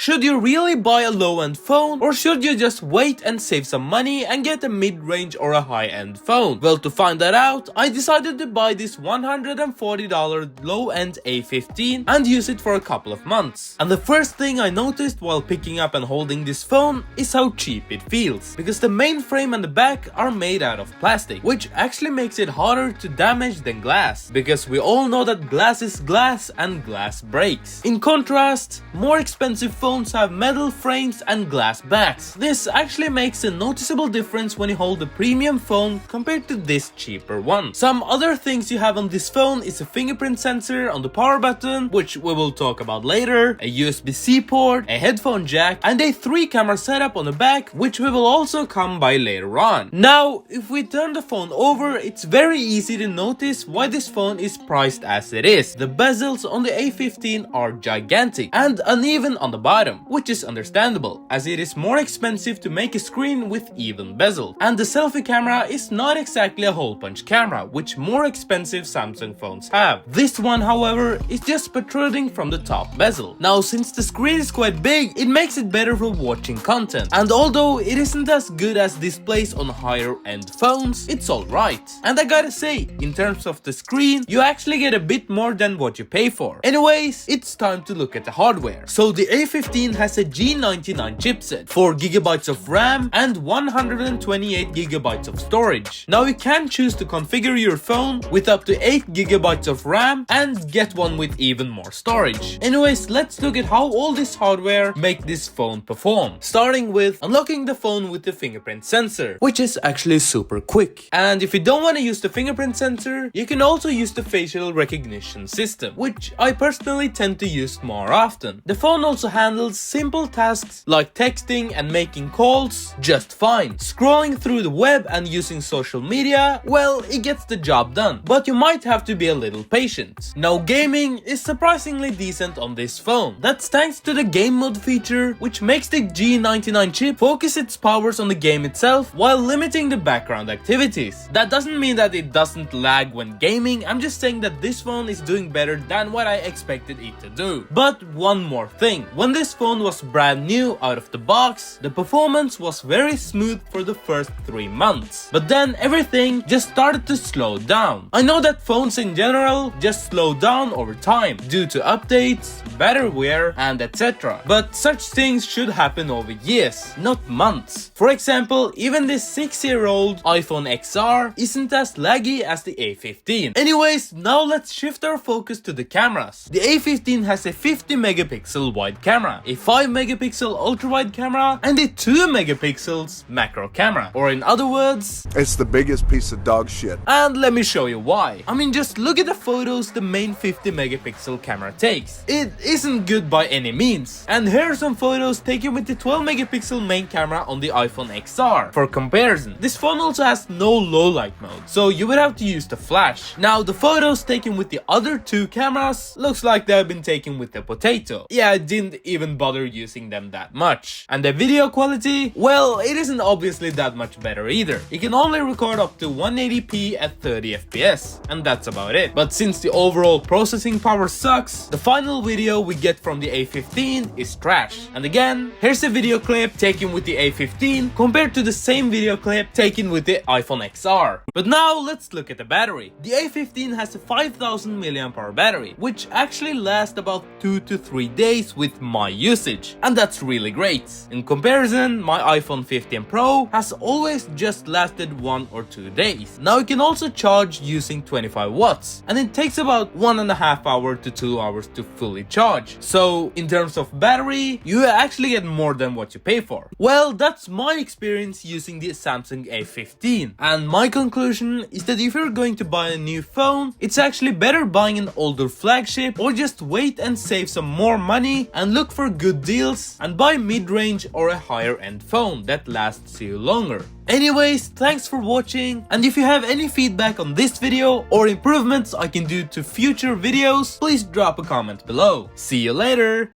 Should you really buy a low-end phone, or should you just wait and save some money and get a mid-range or a high-end phone? Well, to find that out, I decided to buy this $140 low-end A15 and use it for a couple of months. And the first thing I noticed while picking up and holding this phone is how cheap it feels, because the main frame and the back are made out of plastic, which actually makes it harder to damage than glass, because we all know that glass is glass and glass breaks. In contrast, more expensive phones have metal frames and glass backs. This actually makes a noticeable difference when you hold a premium phone compared to this cheaper one. Some other things you have on this phone is a fingerprint sensor on the power button, which we will talk about later, a USB-C port, a headphone jack, and a 3-camera setup on the back, which we will also come by later on. Now, if we turn the phone over, it's very easy to notice why this phone is priced as it is. The bezels on the A15 are gigantic and uneven on the bottom, which is understandable, as it is more expensive to make a screen with even bezel. And the selfie camera is not exactly a hole punch camera, which more expensive Samsung phones have. This one, however, is just protruding from the top bezel. Now, since the screen is quite big, it makes it better for watching content. And although it isn't as good as displays on higher end phones, it's alright. And I gotta say, in terms of the screen, you actually get a bit more than what you pay for. Anyways, it's time to look at the hardware. So the A15 has a G99 chipset, 4GB of RAM and 128GB of storage. Now you can choose to configure your phone with up to 8GB of RAM and get one with even more storage. Anyways, let's look at how all this hardware make this phone perform. Starting with unlocking the phone with the fingerprint sensor, which is actually super quick. And if you don't want to use the fingerprint sensor, you can also use the facial recognition system, which I personally tend to use more often. The phone also handles simple tasks like texting and making calls just fine. Scrolling through the web and using social media, well, it gets the job done, but you might have to be a little patient. Now, gaming is surprisingly decent on this phone. That's thanks to the game mode feature, which makes the G99 chip focus its powers on the game itself while limiting the background activities. That doesn't mean that it doesn't lag when gaming, I'm just saying that this phone is doing better than what I expected it to do. But one more thing, when this phone was brand new out of the box, the performance was very smooth for the first 3 months. But then everything just started to slow down. I know that phones in general just slow down over time due to updates, better wear, and etc. But such things should happen over years, not months. For example, even this 6-year-old iPhone XR isn't as laggy as the A15. Anyways, now let's shift our focus to the cameras. The A15 has a 50 megapixel wide camera, a 5 megapixel ultra wide camera, and a 2 megapixels macro camera. Or in other words, it's the biggest piece of dog shit. And let me show you why. I mean, just look at the photos the main 50 megapixel camera takes. It isn't good by any means. And here are some photos taken with the 12 megapixel main camera on the iPhone XR. For comparison, this phone also has no low light mode, so you would have to use the flash. Now, the photos taken with the other 2 cameras looks like they've been taken with the potato. Yeah, I didn't even bother using them that much. And the video quality, well, it isn't obviously that much better either. It can only record up to 180p at 30 FPS, and that's about it. But since the overall processing power sucks, the final video we get from the A15 is trash. And again, here's a video clip taken with the A15 compared to the same video clip taken with the iPhone XR. But now let's look at the battery. The A15 has a 5000 mAh battery, which actually lasts about 2 to 3 days with my usage, and that's really great. In comparison, my iPhone 15 Pro has always just lasted 1 or 2 days. Now you can also charge using 25 watts, and it takes about 1.5 hours to 2 hours to fully charge. So in terms of battery, you actually get more than what you pay for. Well, that's my experience using the Samsung A15, and my conclusion is that if you're going to buy a new phone, it's actually better buying an older flagship, or just wait and save some more money and look for good deals and buy mid-range or a higher end phone that lasts you longer. Anyways, thanks for watching, and if you have any feedback on this video or improvements I can do to future videos, please drop a comment below. See you later!